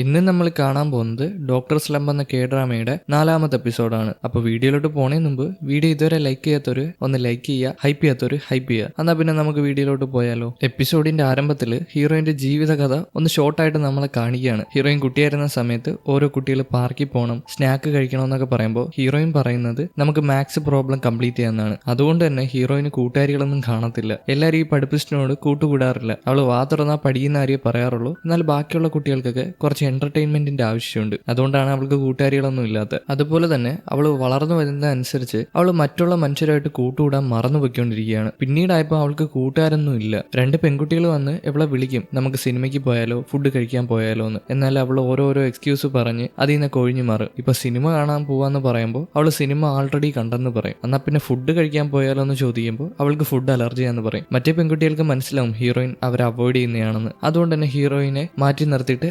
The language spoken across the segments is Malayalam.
ഇന്ന് നമ്മൾ കാണാൻ പോകുന്നത് ഡോക്ടർ സ്ലംബ് എന്ന K-ഡ്രാമയുടെ 4ാമത്തെ എപ്പിസോഡാണ്. അപ്പോൾ വീഡിയോയിലോട്ട് പോണേ മുമ്പ് വീഡിയോ ഇതുവരെ ലൈക്ക് ചെയ്യാത്തവര് ഒന്ന് ലൈക്ക് ചെയ്യുക, ഹൈപ്പ് ചെയ്യാത്തവര് ഹൈപ്പ് ചെയ്യുക. എന്നാൽ പിന്നെ നമുക്ക് വീഡിയോയിലോട്ട് പോയാലോ. എപ്പിസോഡിന്റെ ആരംഭത്തിൽ ഹീറോയിന്റെ ജീവിതകഥ ഒന്ന് ഷോർട്ടായിട്ട് നമ്മളെ കാണിക്കുകയാണ്. ഹീറോയിൻ കുട്ടിയായിരുന്ന സമയത്ത് ഓരോ കുട്ടികൾ പാർക്കിൽ പോകണം, സ്നാക്ക് കഴിക്കണം എന്നൊക്കെ പറയുമ്പോൾ ഹീറോയിൻ പറയുന്നത് നമുക്ക് മാത്സ് പ്രോബ്ലം കംപ്ലീറ്റ് ചെയ്യാന്നാണ്. അതുകൊണ്ട് തന്നെ ഹീറോയിന് കൂട്ടുകാരികളൊന്നും കാണത്തില്ല. എല്ലാവരും ഈ പഠിപ്പിസ്റ്റിനോട് കൂട്ടുകൂടാറില്ല. അവൾ വാ തുറന്നാൽ പഠിക്കുന്ന ആരെയെ പറയാറുള്ളൂ. എന്നാൽ ബാക്കിയുള്ള കുട്ടികൾക്കൊക്കെ കുറച്ച് എന്റർടൈൻമെന്റിന്റെ ആവശ്യമുണ്ട്. അതുകൊണ്ടാണ് അവൾക്ക് കൂട്ടുകാരികളൊന്നും ഇല്ലാത്തത്. അതുപോലെ തന്നെ അവൾ വളർന്നു വരുന്നതനുസരിച്ച് അവൾ മറ്റുള്ള മനുഷ്യരായിട്ട് കൂട്ടുകൂടാൻ മറന്നു പൊയ്ക്കൊണ്ടിരിക്കുകയാണ്. പിന്നീടായപ്പോൾ അവൾക്ക് കൂട്ടുകാരൊന്നും ഇല്ല. 2 പെൺകുട്ടികൾ വന്ന് ഇവളെ വിളിക്കും, നമുക്ക് സിനിമയ്ക്ക് പോയാലോ, ഫുഡ് കഴിക്കാൻ പോയാലോ എന്ന്. എന്നാൽ അവൾ ഓരോരോ എക്സ്ക്യൂസ് പറഞ്ഞ് അതിൽ നിന്ന് കൊഴിഞ്ഞു മാറും. ഇപ്പൊ സിനിമ കാണാൻ പോവാന്ന് പറയുമ്പോൾ അവൾ സിനിമ ആൾറെഡി കണ്ടെന്ന് പറയും. എന്നാൽ പിന്നെ ഫുഡ് കഴിക്കാൻ പോയാലോ എന്ന് ചോദിക്കുമ്പോൾ അവൾക്ക് ഫുഡ് അലർജിയാന്ന് പറയും. മറ്റേ പെൺകുട്ടികൾക്ക് മനസ്സിലാവും ഹീറോയിൻ അവരെ അവോയ്ഡ് ചെയ്യുന്നതാണെന്ന്. അതുകൊണ്ട് തന്നെ ഹീറോയിനെ മാറ്റി നിർത്തിയിട്ട്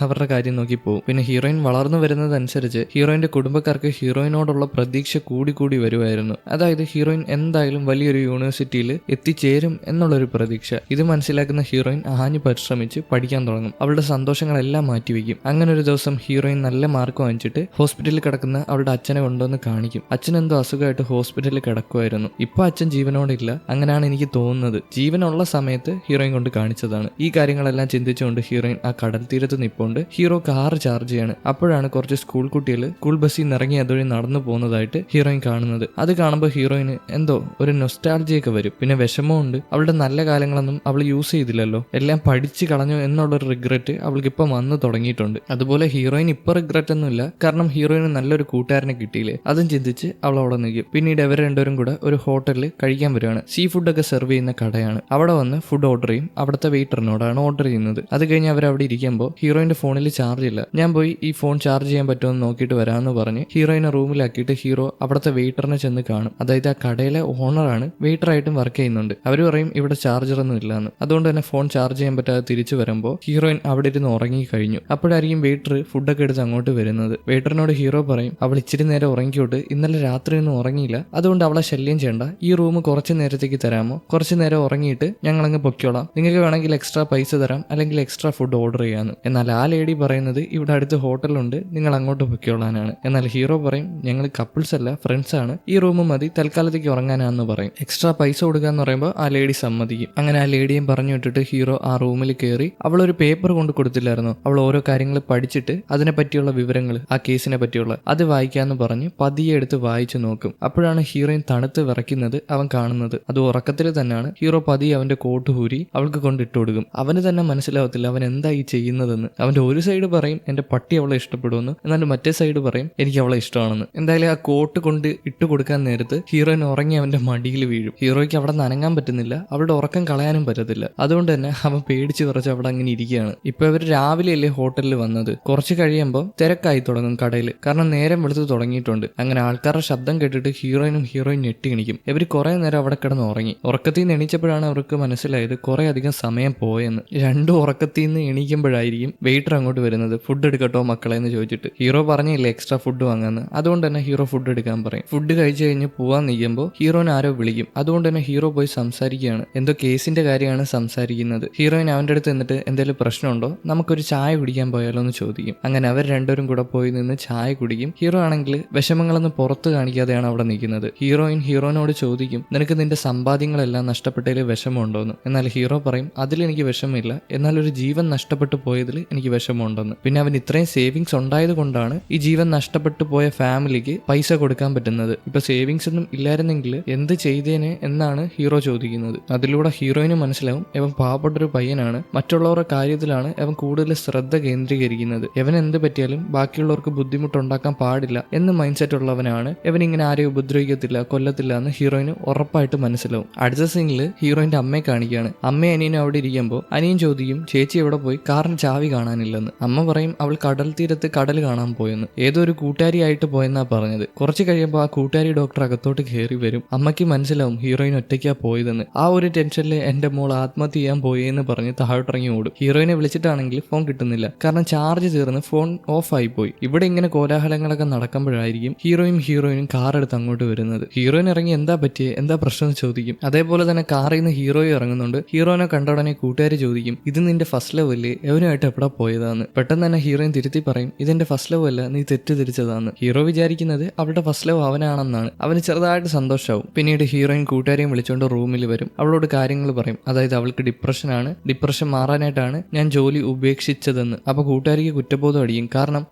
അവരുടെ കാര്യം നോക്കി പോകും. പിന്നെ ഹീറോയിൻ വളർന്നു വരുന്നതനുസരിച്ച് ഹീറോയിന്റെ കുടുംബക്കാർക്ക് ഹീറോയിനോടുള്ള പ്രതീക്ഷ കൂടി വരുമായിരുന്നു. അതായത് ഹീറോയിൻ എന്തായാലും വലിയൊരു യൂണിവേഴ്സിറ്റിയിൽ എത്തിച്ചേരും എന്നുള്ളൊരു പ്രതീക്ഷ. ഇത് മനസ്സിലാക്കുന്ന ഹീറോയിൻ ആഞ്ഞു പരിശ്രമിച്ച് പഠിക്കാൻ തുടങ്ങും. അവളുടെ സന്തോഷങ്ങളെല്ലാം മാറ്റിവെക്കും. അങ്ങനെ ഒരു ദിവസം ഹീറോയിൻ നല്ല മാർക്ക് വാങ്ങിച്ചിട്ട് ഹോസ്പിറ്റലിൽ കിടക്കുന്ന അവളുടെ അച്ഛനെ കൊണ്ടുവന്ന് കാണിക്കും. അച്ഛൻ എന്തോ അസുഖമായിട്ട് ഹോസ്പിറ്റലിൽ കിടക്കുമായിരുന്നു. ഇപ്പൊ അച്ഛൻ ജീവനോടില്ല, അങ്ങനെയാണ് എനിക്ക് തോന്നുന്നത്. ജീവനുള്ള സമയത്ത് ഹീറോയിൻ കൊണ്ട് കാണിച്ചതാണ്. ഈ കാര്യങ്ങളെല്ലാം ചിന്തിച്ചുകൊണ്ട് ഹീറോയിൻ ആ കടൽ തീരത്ത് നിൽപ്പുണ്ട്. ഹീറോ കാർ ചാർജ് ചെയ്യാണ്. അപ്പോഴാണ് കുറച്ച് സ്കൂൾ കുട്ടികൾ സ്കൂൾ ബസ്സിൽ നിന്ന് ഇറങ്ങി അതുവഴി നടന്നു പോകുന്നതായിട്ട് ഹീറോയിൻ കാണുന്നത്. അത് കാണുമ്പോൾ ഹീറോയിന് എന്തോ ഒരു നൊസ്റ്റാൾജിയൊക്കെ വരും. പിന്നെ വിഷമമുണ്ട്. അവളുടെ നല്ല കാലങ്ങളൊന്നും അവൾ യൂസ് ചെയ്തില്ലല്ലോ, എല്ലാം പഠിച്ചു കളഞ്ഞു എന്നുള്ളൊരു റിഗ്രറ്റ് അവൾക്ക് ഇപ്പം വന്നു തുടങ്ങിയിട്ടുണ്ട്. അതുപോലെ ഹീറോയിൻ ഇപ്പൊ റിഗ്രറ്റ് ഒന്നുമില്ല, കാരണം ഹീറോയിന് നല്ലൊരു കൂട്ടുകാരനെ കിട്ടിയില്ലേ, അതും ചിന്തിച്ച് അവൾ അവിടെ നിൽക്കും. പിന്നീട് ഇവർ രണ്ടുപേരും കൂടെ ഒരു ഹോട്ടലിൽ കഴിക്കാൻ വരുവാണ്. സീ ഫുഡൊക്കെ സെർവ് ചെയ്യുന്ന കടയാണ്. അവിടെ വന്ന് ഫുഡ് ഓർഡർ ചെയ്യും. അവിടുത്തെ വെയിറ്ററിനോടാണ് ഓർഡർ ചെയ്യുന്നത്. അത് കഴിഞ്ഞ് അവർ അവിടെ ഇരിക്കുമ്പോൾ ഹീറോയിന്റെ ഫോണിൽ ചാർജ് ഇല്ല. ഞാൻ പോയി ഈ ഫോൺ ചാർജ് ചെയ്യാൻ പറ്റുമെന്ന് നോക്കിയിട്ട് വരാമെന്ന് പറഞ്ഞ് ഹീറോയിനെ റൂമിലാക്കിയിട്ട് ഹീറോ അവിടുത്തെ വെയിറ്ററിനെ ചെന്ന് കാണും. അതായത് ആ കടയിലെ ഓണറാണ്, വെയിറ്ററായിട്ടും വർക്ക് ചെയ്യുന്നുണ്ട്. അവർ പറയും ഇവിടെ ചാർജർ ഒന്നും ഇല്ലാന്ന്. അതുകൊണ്ട് തന്നെ ഫോൺ ചാർജ് ചെയ്യാൻ പറ്റാതെ തിരിച്ചു വരുമ്പോൾ ഹീറോയിൻ അവിടെ ഇരുന്ന് ഉറങ്ങി കഴിഞ്ഞു. അപ്പോഴായിരിക്കും വെയിറ്റർ ഫുഡൊക്കെ എടുത്ത് അങ്ങോട്ട് വരുന്നത്. വെയിറ്ററിനോട് ഹീറോ പറയും അവൾ ഇച്ചിരി നേരം ഉറങ്ങിക്കോട്ട്, ഇന്നലെ രാത്രി ഒന്നും ഉറങ്ങിയില്ല, അതുകൊണ്ട് അവളെ ശല്യം ചെയ്യണ്ട, ഈ റൂം കുറച്ച് നേരത്തേക്ക് തരാമോ, കുറച്ച് നേരം ഉറങ്ങിയിട്ട് ഞങ്ങളങ്ങ് പൊയ്ക്കോളാം, നിങ്ങൾക്ക് വേണമെങ്കിൽ എക്സ്ട്രാ പൈസ തരാം, അല്ലെങ്കിൽ എക്സ്ട്രാ ഫുഡ് ഓർഡർ ചെയ്യാന്ന്. എന്നാൽ ആ ലേഡി പറയുന്നത് ഇവിടെ അടുത്ത് ഹോട്ടലുണ്ട്, നിങ്ങൾ അങ്ങോട്ട് പൊയ്ക്കോളാനാണ്. എന്നാൽ ഹീറോ പറയും ഞങ്ങൾ കപ്പിൾസ് അല്ല, ഫ്രണ്ട്സ് ആണ്, ഈ റൂം മതി, തൽക്കാലത്തേക്ക് ഉറങ്ങാനാന്ന് പറയും. എക്സ്ട്രാ പൈസ കൊടുക്കാന്ന് പറയുമ്പോൾ ആ ലേഡി സമ്മതിക്കും. അങ്ങനെ ആ ലേഡിയും പറഞ്ഞു വിട്ടിട്ട് ഹീറോ ആ റൂമിൽ കയറി. അവളൊരു പേപ്പർ കൊണ്ട് കൊടുത്തില്ലായിരുന്നു, അവൾ ഓരോ കാര്യങ്ങൾ പഠിച്ചിട്ട് അതിനെ പറ്റിയുള്ള വിവരങ്ങൾ, ആ കേസിനെ പറ്റിയുള്ള അത് വായിക്കാന്ന് പറഞ്ഞ് പതിയെ എടുത്ത് വായിച്ചു നോക്കും. അപ്പോഴാണ് ഹീറോയിൻ തണുത്ത് വിറയ്ക്കുന്നത് അവൻ കാണുന്നത്. അത് ഉറക്കത്തിൽ തന്നെയാണ്. ഹീറോ പതിയെ അവന്റെ കോട്ട് ഹൂരി അവൾക്ക് കൊണ്ടിട്ട് കൊടുക്കും. അവന് തന്നെ മനസ്സിലാവത്തില്ല അവൻ എന്താ ഈ ചെയ്യുന്നതെന്ന്. അവന്റെ ഒരു സൈഡ് പറയും എന്റെ പട്ടി അവളെ ഇഷ്ടപ്പെടുമെന്ന്, എന്നാലും മറ്റേ സൈഡ് പറയും എനിക്ക് അവളെ ഇഷ്ടമാണെന്ന്. എന്തായാലും ആ കോട്ട് കൊണ്ട് ഇട്ട് കൊടുക്കാൻ നേരത്ത് ഹീറോയിൻ ഉറങ്ങി അവന്റെ മടിയിൽ വീഴും. ഹീറോയ്ക്ക് അവിടെ നനങ്ങാൻ പറ്റുന്നില്ല, അവളുടെ ഉറക്കം കളയാനും പറ്റത്തില്ല. അതുകൊണ്ട് തന്നെ അവൻ പേടിച്ച് വിറച്ച് അവിടെ അങ്ങനെ ഇരിക്കുകയാണ്. ഇപ്പൊ ഇവർ രാവിലെയല്ലേ ഹോട്ടലിൽ വന്നത്. കുറച്ച് കഴിയുമ്പോൾ തിരക്കായി തുടങ്ങും കടയിൽ, കാരണം നേരം വെളുത്ത് തുടങ്ങിയിട്ടുണ്ട്. അങ്ങനെ ആൾക്കാരുടെ ശബ്ദം കേട്ടിട്ട് ഹീറോയിൻ ഞെട്ടി എണിക്കും. ഇവർ കുറെ നേരം അവിടെ കിടന്ന് ഉറങ്ങി. ഉറക്കത്തിൽ നിന്ന് എണീച്ചപ്പോഴാണ് അവർക്ക് മനസ്സിലായത് കുറെ അധികം സമയം പോയെന്ന്. രണ്ടും ഉറക്കത്തിൽ നിന്ന് എണീക്കുമ്പോഴായിരിക്കും വെയിറ്റർ അങ്ങോട്ട് വരുന്നത്. ഫുഡ് എടുക്കട്ടോ മക്കളെ എന്ന് ചോദിച്ചിട്ട്. ഹീറോ പറഞ്ഞില്ലേ എക്സ്ട്രാ ഫുഡ് വാങ്ങാന്ന്, അതുകൊണ്ട് തന്നെ ഹീറോ ഫുഡ് എടുക്കാൻ പറയും. ഫുഡ് കഴിച്ചു കഴിഞ്ഞ് പോവാൻ നിൽക്കുമ്പോൾ ഹീറോയിൻ ആരോ വിളിക്കും. അതുകൊണ്ട് തന്നെ ഹീറോ പോയി സംസാരിക്കുകയാണ്. എന്തോ കേസിന്റെ കാര്യമാണ് സംസാരിക്കുന്നത്. ഹീറോയിൻ അവന്റെ അടുത്ത് എന്നിട്ട് എന്തെങ്കിലും പ്രശ്നമുണ്ടോ, നമുക്കൊരു ചായ കുടിക്കാൻ പോയാലോ എന്ന് ചോദിക്കും. അങ്ങനെ അവർ രണ്ടുപേരും കൂടെ പോയി നിന്ന് ചായ കുടിക്കും. ഹീറോ ആണെങ്കിൽ വിഷമങ്ങളൊന്നും പുറത്ത് കാണിക്കാതെയാണ് അവിടെ നിൽക്കുന്നത്. ഹീറോയിനോട് ചോദിക്കും നിനക്ക് നിന്റെ സമ്പാദ്യങ്ങളെല്ലാം നഷ്ടപ്പെട്ടതിൽ വിഷമമുണ്ടോന്ന്. എന്നാൽ ഹീറോ പറയും അതിലെനിക്ക് വിഷമമില്ല, എന്നാൽ ഒരു ജീവൻ നഷ്ടപ്പെട്ടു പോയതിൽ എനിക്ക് വിഷമമുണ്ടെന്ന്. പിന്നെ അവൻ ഇത്രയും സേവിങ്സ് ഉണ്ടായത് കൊണ്ടാണ് ഈ ജീവൻ നഷ്ടപ്പെട്ടു പോയ ഫാമിലിക്ക് പൈസ കൊടുക്കാൻ പറ്റുന്നത്. ഇപ്പൊ സേവിങ്സ് ഒന്നും ഇല്ലായിരുന്നെങ്കിൽ എന്ത് ചെയ്തേനെ എന്നാണ് ഹീറോ ചോദിക്കുന്നത്. അതിലൂടെ ഹീറോയിന് മനസ്സിലാവും ഇവൻ പാവപ്പെട്ടൊരു പയ്യനാണ്, മറ്റുള്ളവരുടെ കാര്യത്തിലാണ് അവൻ കൂടുതൽ ശ്രദ്ധ കേന്ദ്രീകരിക്കുന്നത്. ഇവൻ എന്ത് പറ്റിയാലും ബാക്കിയുള്ളവർക്ക് ബുദ്ധിമുട്ടുണ്ടാക്കാൻ പാടില്ല എന്ന് മൈൻഡ് സെറ്റ് ഉള്ളവനാണ്. ഇവൻ ഇങ്ങനെ ആരെയും ഉപദ്രവിക്കത്തില്ല, കൊല്ലത്തില്ല എന്ന് ഹീറോയിന് ഉറപ്പായിട്ട് മനസ്സിലാവും. അടുത്ത സീനില് ഹീറോയിന്റെ അമ്മയെ കാണിക്കുകയാണ്. അമ്മയും അനിയനും അവിടെ ഇരിക്കുമ്പോൾ അനിയൻ ചോദിക്കും ചേച്ചി എവിടെ പോയി, കാറിന് ചാവി കാണാനില്ലെന്ന്. അമ്മ പറയും അവൾ കടൽ തീരത്ത് കടൽ കാണാൻ പോയെന്ന്, ഏതോ ഒരു കൂട്ടുകാരിയായിട്ട് പോയെന്നാ പറഞ്ഞത്. കുറച്ച് കഴിയുമ്പോൾ ആ കൂട്ടുകാരി ഡോക്ടർ അകത്തോട്ട് കയറി വരും. അമ്മയ്ക്ക് മനസ്സിലാവും ഹീറോയിൻ ഒറ്റയ്ക്കാ പോയതെന്ന്. ആ ഒരു ടെൻഷനിൽ എന്റെ മോൾ ആത്മഹത്യ ചെയ്യാൻ പോയെന്ന് പറഞ്ഞ് താഴോട്ടിറങ്ങി ഓടും. ഹീറോയിനെ വിളിച്ചിട്ടാണെങ്കിൽ ഫോൺ കിട്ടുന്നില്ല, കാരണം ചാർജ് തീർന്ന് ഫോൺ ഓഫ് ആയി പോയി. ഇവിടെ ഇങ്ങനെ കോലാഹലങ്ങളൊക്കെ നടക്കുമ്പോഴായിരിക്കും ഹീറോയിനും കാർ എടുത്ത് അങ്ങോട്ട് വരുന്നത്. ഹീറോയിൻ ഇറങ്ങി എന്താ പറ്റിയേ, എന്താ പ്രശ്നം എന്ന് ചോദിക്കും. അതേപോലെ തന്നെ കാറിൽ നിന്ന് ഹീറോയും ഇറങ്ങുന്നുണ്ട്. ഹീറോയിനെ കണ്ട ഉടനെ കൂട്ടുകാർ ചോദിക്കും ഇത് നിന്റെ ഫസ്റ്റ് ലവ് അല്ലേ, എവനുമായിട്ട് എവിടെ പോയതാണ് ചെയ്തതാന്ന്. പെട്ടെന്ന് തന്നെ ഹീറോയിൻ തിരുത്തി പറയും ഇതെന്റെ ഫസ്റ്റ് ലവ് അല്ല, നീ തെറ്റിദ്ധരിച്ചതാന്ന്. ഹീറോ വിചാരിക്കുന്നത് അവളുടെ ഫസ്റ്റ് ലവ് അവനാണെന്നാണ്. അവന് ചെറുതായിട്ട് സന്തോഷമാവും. പിന്നീട് ഹീറോയിൻ കൂട്ടുകാരെയും വിളിച്ചുകൊണ്ട് റൂമിൽ വരും. അവളോട് കാര്യങ്ങൾ പറയും. അതായത് അവൾക്ക് ഡിപ്രഷനാണ്, ഡിപ്രഷൻ മാറാനായിട്ടാണ് ഞാൻ ജോലി ഉപേക്ഷിച്ചതെന്ന്. അപ്പൊ കൂട്ടുകാരിക്ക് കുറ്റബോധം അടിയും. കാരണം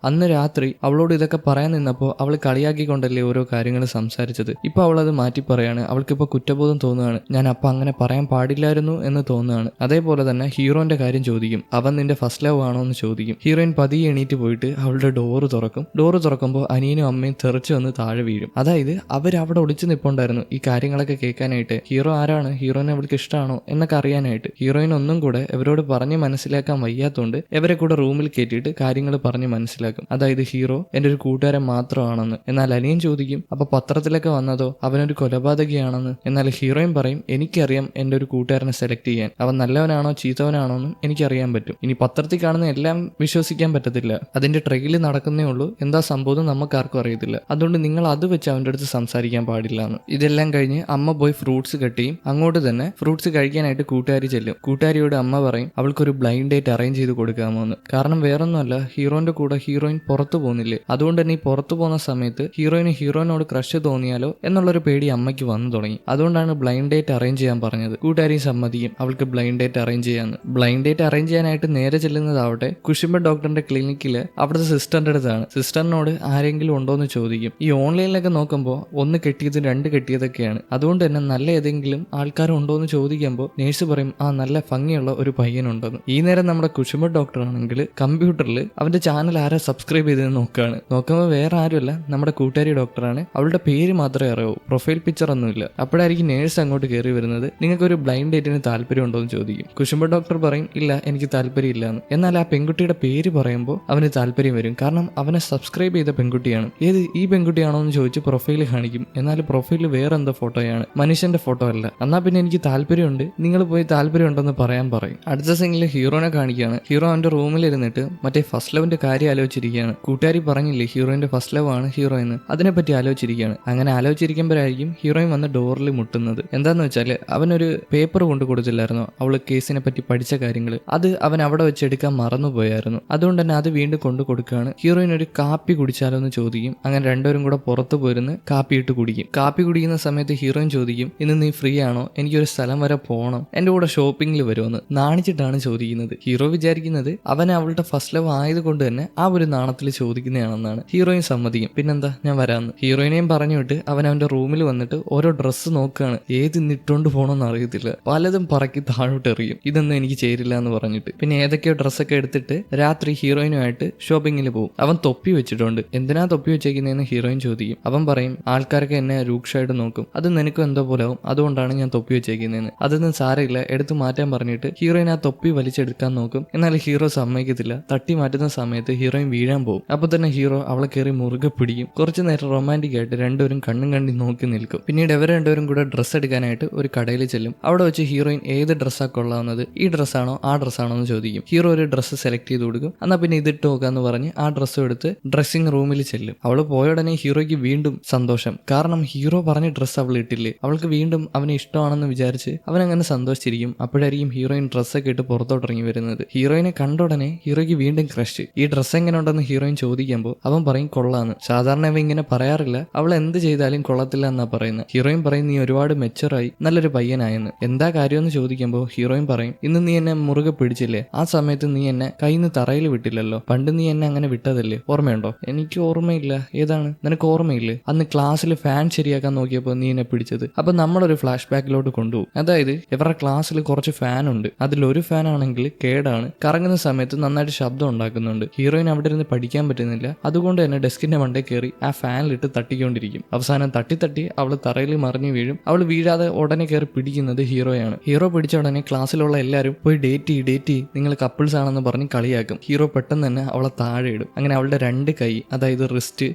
അന്ന് രാത്രി അവളോട് ഇതൊക്കെ പറയാൻ നിന്നപ്പോൾ അവൾ കളിയാക്കിക്കൊണ്ടല്ലേ ഓരോ കാര്യങ്ങൾ സംസാരിച്ചത്. ഇപ്പൊ അവളത് മാറ്റി പറയാണ്. അവൾക്കിപ്പോ കുറ്റബോധം തോന്നുകയാണ്. ഞാൻ അപ്പൊ അങ്ങനെ പറയാൻ പാടില്ലായിരുന്നു എന്ന് തോന്നുകയാണ്. അതേപോലെ തന്നെ ഹീറോന്റെ കാര്യം ചോദിക്കും. അവൻ നിന്റെ ഫസ്റ്റ് ലവ് ആണോ എന്ന് ചോദിക്കും. ഹീറോയിൻ പതിയെ എണീറ്റ് പോയിട്ട് അവളുടെ ഡോറ് തുറക്കും. ഡോറ് തുറക്കുമ്പോൾ അനിയനും അമ്മയും തെറിച്ച് വന്ന് താഴെ വീഴും. അതായത് അവരവിടെ ഒളിച്ചു നിൽപ്പുണ്ടായിരുന്നു ഈ കാര്യങ്ങളൊക്കെ കേൾക്കാനായിട്ട്. ഹീറോ ആരാണ്, ഹീറോയിനെ അവൾക്ക് ഇഷ്ടമാണോ എന്നൊക്കെ അറിയാനായിട്ട്. ഹീറോയിൻ ഒന്നും കൂടെ ഇവരോട് പറഞ്ഞ് മനസ്സിലാക്കാൻ വയ്യാത്തോണ്ട് ഇവരെ കൂടെ റൂമിൽ കയറ്റിയിട്ട് കാര്യങ്ങൾ പറഞ്ഞ് മനസ്സിലാക്കും. അതായത് ഹീറോ എന്റെ ഒരു കൂട്ടുകാരൻ മാത്രമാണെന്ന്. എന്നാൽ അനിയൻ ചോദിക്കും അപ്പൊ പത്രത്തിലൊക്കെ വന്നതോ അവനൊരു കൊലപാതകയാണെന്ന്. എന്നാൽ ഹീറോയിൻ പറയും എനിക്കറിയാം എന്റെ ഒരു കൂട്ടുകാരനെ സെലക്ട് ചെയ്യാൻ. അവൻ നല്ലവനാണോ ചീത്തവനാണോ എന്നും എനിക്കറിയാൻ പറ്റും. ഇനി പത്രത്തിൽ കാണുന്ന എല്ലാം വിശ്വസിക്കാൻ പറ്റത്തില്ല. അതിന്റെ ട്രെയിൽ നടക്കുന്നേ ഉള്ളൂ. എന്താ സംഭവം നമുക്കാർക്കും അറിയത്തില്ല. അതുകൊണ്ട് നിങ്ങൾ അത് വെച്ച് അവന്റെ അടുത്ത് സംസാരിക്കാൻ പാടില്ല എന്ന്. ഇതെല്ലാം കഴിഞ്ഞ് അമ്മ പോയി ഫ്രൂട്ട്സ് കട്ട് ചെയ്യും. അങ്ങോട്ട് തന്നെ ഫ്രൂട്ട്സ് കഴിക്കാനായിട്ട് കൂട്ടുകാരി ചെല്ലും. കൂട്ടുകാരിയോട് അമ്മ പറയും അവൾക്കൊരു ബ്ലൈൻഡ് ഡേറ്റ് അറേഞ്ച് ചെയ്ത് കൊടുക്കാമോ എന്ന്. കാരണം വേറൊന്നുമല്ല, ഹീറോന്റെ കൂടെ ഹീറോയിൻ പുറത്തു പോകുന്നില്ലേ. അതുകൊണ്ട് തന്നെ ഈ പുറത്തു പോകുന്ന സമയത്ത് ഹീറോയിനോട് ക്രഷ് തോന്നിയാലോ എന്നുള്ളൊരു പേടി അമ്മയ്ക്ക് വന്നു തുടങ്ങി. അതുകൊണ്ടാണ് ബ്ലൈൻഡ് ഡേറ്റ് അറേഞ്ച് ചെയ്യാൻ പറഞ്ഞത്. കൂട്ടുകാരിയും സമ്മതിക്കും അവൾക്ക് ബ്ലൈൻഡ് ഡേറ്റ് അറേഞ്ച് ചെയ്യാന്ന്. ബ്ലൈൻഡ് ഡേറ്റ് അറേഞ്ച് ചെയ്യാനായിട്ട് നേരെ ചെല്ലുന്നതാവട്ടെ കുശുംബ ഡോക്ടറിന്റെ ക്ലിനിക്കിൽ അവിടുത്തെ സിസ്റ്ററിന്റെ അടുത്താണ്. സിസ്റ്ററിനോട് ആരെങ്കിലും ഉണ്ടോ എന്ന് ചോദിക്കും. ഈ ഓൺലൈനിലൊക്കെ നോക്കുമ്പോൾ 1 കെട്ടിയത് 2 കെട്ടിയതൊക്കെയാണ്. അതുകൊണ്ട് തന്നെ നല്ല ഏതെങ്കിലും ആൾക്കാരുണ്ടോ എന്ന് ചോദിക്കുമ്പോൾ നേഴ്സ് പറയും ആ നല്ല ഭംഗിയുള്ള ഒരു പയ്യനുണ്ടെന്ന്. ഈ നേരം നമ്മുടെ കുശുംബ ഡോക്ടർ ആണെങ്കിൽ കമ്പ്യൂട്ടറിൽ അവന്റെ ചാനൽ ആരാ സബ്സ്ക്രൈബ് ചെയ്തെന്ന് നോക്കുകയാണ്. നോക്കുമ്പോൾ വേറെ ആരുമല്ല, നമ്മുടെ കൂട്ടുകാരി ഡോക്ടറാണ്. അവളുടെ പേര് മാത്രമേ അറിയാവൂ, പ്രൊഫൈൽ പിക്ചർ ഒന്നുമില്ല. അപ്പോഴായിരിക്കും നേഴ്സ് അങ്ങോട്ട് കയറി വരുന്നത്. നിങ്ങൾക്ക് ഒരു ബ്ലൈൻഡ് ഡേറ്റിന് താല്പര്യം ഉണ്ടോ എന്ന് ചോദിക്കും. കുശുംബ ഡോക്ടർ പറയും ഇല്ല എനിക്ക് താല്പര്യം ഇല്ലാന്ന്. എന്നാൽ ആ പെൺകുട്ടിയുടെ പേര് പറയുമ്പോൾ അവന് താല്പര്യം വരും. കാരണം അവനെ സബ്സ്ക്രൈബ് ചെയ്ത പെൺകുട്ടിയാണ്. ഏത് ഈ പെൺകുട്ടിയാണോ എന്ന് ചോദിച്ച് പ്രൊഫൈൽ കാണിക്കും. എന്നാൽ പ്രൊഫൈലിൽ വേറെ എന്തോ ഫോട്ടോയാണ്, മനുഷ്യന്റെ ഫോട്ടോ അല്ല. എന്നാ പിന്നെ എനിക്ക് താല്പര്യമുണ്ട്, നിങ്ങൾ പോയി താല്പര്യം ഉണ്ടെന്ന് പറയാൻ പറയും. അടുത്ത സീനിൽ ഹീറോനെ കാണിക്കുകയാണ്. ഹീറോ അവന്റെ റൂമിൽ ഇരുന്നിട്ട് മറ്റേ ഫസ്റ്റ് ലവിന്റെ കാര്യം ആലോചിച്ചിരിക്കുകയാണ്. കൂട്ടുകാരി പറഞ്ഞില്ലേ ഹീറോയിന്റെ ഫസ്റ്റ് ലവ് ആണ് ഹീറോ എന്ന്, അതിനെപ്പറ്റി ആലോചിച്ചിരിക്കുകയാണ്. അങ്ങനെ ആലോചിച്ചിരിക്കുമ്പോഴായിരിക്കും ഹീറോയിൻ വന്ന് ഡോറിൽ മുട്ടുന്നത്. എന്താന്ന് വെച്ചാല് അവനൊരു പേപ്പർ കൊണ്ടു കൊടുത്തില്ലായിരുന്നോ അവള് കേസിനെ പറ്റി പഠിച്ച കാര്യങ്ങൾ, അത് അവൻ അവിടെ വെച്ച് എടുക്കാൻ മറന്നുപോയായിരുന്നു. അതുകൊണ്ട് തന്നെ അത് വീണ്ടും കൊണ്ടു കൊടുക്കുകയാണ്. ഹീറോയിൻ ഒരു കാപ്പി കുടിച്ചാലോ എന്ന് ചോദിക്കും. അങ്ങനെ രണ്ടുപേരും കൂടെ പുറത്തു പോയിരുന്ന് കാപ്പി ഇട്ട് കുടിക്കും. കാപ്പി കുടിക്കുന്ന സമയത്ത് ഹീറോയിൻ ചോദിക്കും ഇന്ന് നീ ഫ്രീ ആണോ, എനിക്കൊരു സ്ഥലം വരെ പോകണം, എന്റെ കൂടെ ഷോപ്പിംഗിൽ വരുമെന്ന്. നാണിച്ചിട്ടാണ് ചോദിക്കുന്നത്. ഹീറോ വിചാരിക്കുന്നത് അവൻ അവളുടെ ഫസ്റ്റ് ലവ് ആയതുകൊണ്ട് തന്നെ ആ ഒരു നാണത്തിൽ ചോദിക്കുന്നതാണെന്നാണ്. ഹീറോയിൻ സമ്മതിക്കും. പിന്നെന്താ ഞാൻ വരാമെന്ന്. ഹീറോയിനെയും പറഞ്ഞുവിട്ട് അവൻ അവന്റെ റൂമിൽ വന്നിട്ട് ഓരോ ഡ്രസ്സ് നോക്കുകയാണ്. ഏത് ഇന്നിട്ടോണ്ട് പോകണമെന്ന് അറിയത്തില്ല. പലതും പറക്കി താഴോട്ട് എറിയും. ഇതൊന്നും എനിക്ക് ചേരില്ല എന്ന് പറഞ്ഞിട്ട്. പിന്നെ ഏതൊക്കെയോ ഡ്രസ്സൊക്കെ എടുത്തിട്ട് രാത്രി ഹീറോയിനുമായിട്ട് ഷോപ്പിങ്ങിൽ പോകും. അവൻ തൊപ്പി വെച്ചിട്ടുണ്ട്. എന്തിനാ തൊപ്പി വെച്ചേക്കുന്നതെന്ന് ഹീറോയിൻ ചോദിക്കും. അവൻ പറയും ആൾക്കാരൊക്കെ എന്നെ രൂക്ഷമായിട്ട് നോക്കും, അത് നിനക്കും എന്തോ പോലെ ആവും, അതുകൊണ്ടാണ് ഞാൻ തൊപ്പി വെച്ചേക്കുന്നതെന്ന്. അതൊന്നും സാരമില്ല, എടുത്തു മാറ്റാൻ പറഞ്ഞിട്ട് ഹീറോയിൻ ആ തൊപ്പി വലിച്ചെടുക്കാൻ നോക്കും. എന്നാൽ ഹീറോ സമ്മതിക്കത്തില്ല. തട്ടി മാറ്റുന്ന സമയത്ത് ഹീറോയിൻ വീഴാൻ പോകും. അപ്പൊ തന്നെ ഹീറോ അവളെ കയറി മുറുകെ പിടിക്കും. കുറച്ചു നേരം റൊമാൻറ്റിക് ആയിട്ട് രണ്ടുപേരും കണ്ണും കണ്ടി നോക്കി നിൽക്കും. പിന്നീട് ഇവർ രണ്ടുപേരും കൂടെ ഡ്രസ്സ് എടുക്കാനായിട്ട് ഒരു കടയിൽ ചെല്ലും. അവിടെ വെച്ച് ഹീറോയിൻ ഏത് ഡ്രസ്സാ കൊള്ളാവുന്നത്, ഈ ഡ്രസ്സാണോ ആ ഡ്രസ്സാണോ എന്ന് ചോദിക്കും. ഹീറോ ഒരു ഡ്രസ്സ് സെലക്ട് ചെയ്ത് കൊടുക്കും. എന്നാൽ പിന്നെ ഇതിട്ട് നോക്കാന്ന് പറഞ്ഞ് ആ ഡ്രസ്സും എടുത്ത് ഡ്രസ്സിംഗ് റൂമിൽ ചെല്ലും. അവള് പോയ ഉടനെ ഹീറോയ്ക്ക് വീണ്ടും സന്തോഷം. കാരണം ഹീറോ പറഞ്ഞ ഡ്രസ്സ് അവൾ ഇട്ടില്ലേ. അവൾക്ക് വീണ്ടും അവനെ ഇഷ്ടമാണെന്ന് വിചാരിച്ച് അവൻ അങ്ങനെ സന്തോഷിച്ചിരിക്കും. അപ്പോഴായിരിക്കും ഹീറോയിൻ ഡ്രസ്സൊക്കെ ഇട്ട് പുറത്തോട്ടിറങ്ങി വരുന്നത്. ഹീറോയിനെ കണ്ട ഉടനെ ഹീറോയ്ക്ക് വീണ്ടും ക്രഷ്. ഈ ഡ്രസ്സ് എങ്ങനെ ഉണ്ടെന്ന് ഹീറോയിൻ ചോദിക്കുമ്പോൾ അവൻ പറയും കൊള്ളാന്ന്. സാധാരണ അവ ഇങ്ങനെ പറയാറില്ല, അവൾ എന്ത് ചെയ്താലും കൊള്ളത്തില്ല എന്നാ പറയുന്നത്. ഹീറോയിൻ പറയും നീ ഒരുപാട് മെച്ചറായി, നല്ലൊരു പയ്യനായെന്ന്. എന്താ കാര്യമെന്ന് ചോദിക്കുമ്പോൾ ഹീറോയിൻ പറയും ഇന്ന് നീ എന്നെ മുറുകെ പിടിച്ചില്ലേ, ആ സമയത്ത് നീ എന്നെ കയ്യിൽ നിന്ന് തറയിൽ വിട്ടില്ലല്ലോ, പണ്ട് നീ എന്നെ അങ്ങനെ വിട്ടതല്ലേ, ഓർമ്മയുണ്ടോ? എനിക്ക് ഓർമ്മയില്ല. ഏതാണ്? നിനക്ക് ഓർമ്മയില്ലേ അന്ന് ക്ലാസ്സിൽ ഫാൻ ശരിയാക്കാൻ നോക്കിയപ്പോൾ നീ എന്നെ പിടിച്ചത്? അപ്പൊ നമ്മളൊരു ഫ്ലാഷ് ബാക്കിലോട്ട് കൊണ്ടുപോകും. അതായത് ഇവരുടെ ക്ലാസ്സിൽ കുറച്ച് ഫാൻ ഉണ്ട്. അതിലൊരു ഫാൻ ആണെങ്കിൽ കേടാണ്, കറങ്ങുന്ന സമയത്ത് നന്നായിട്ട് ശബ്ദം ഉണ്ടാക്കുന്നുണ്ട്. ഹീറോയിൻ അവിടെ ഇരുന്ന് പഠിക്കാൻ പറ്റുന്നില്ല. അതുകൊണ്ട് തന്നെ ഡെസ്കിന്റെ മണ്ടേ കയറി ആ ഫാനിലിട്ട് തട്ടിക്കൊണ്ടിരിക്കും. അവസാനം തട്ടി അവള് തറയിൽ മറിഞ്ഞു വീഴും. അവൾ വീഴാതെ ഉടനെ കയറി പിടിക്കുന്നത് ഹീറോയാണ്. ഹീറോ പിടിച്ച ഉടനെ ക്ലാസ്സിലുള്ള എല്ലാവരും പോയി ഡേറ്റ് നിങ്ങൾ കപ്പിൾസ് ആണെന്ന് പറഞ്ഞ് കളിയാക്കും. ഹീറോ പെട്ടെന്ന് തന്നെ അവളെ താഴെ ഇടും. അങ്ങനെ അവളുടെ 2 കൈ, അതായത് റിസ്റ്റ്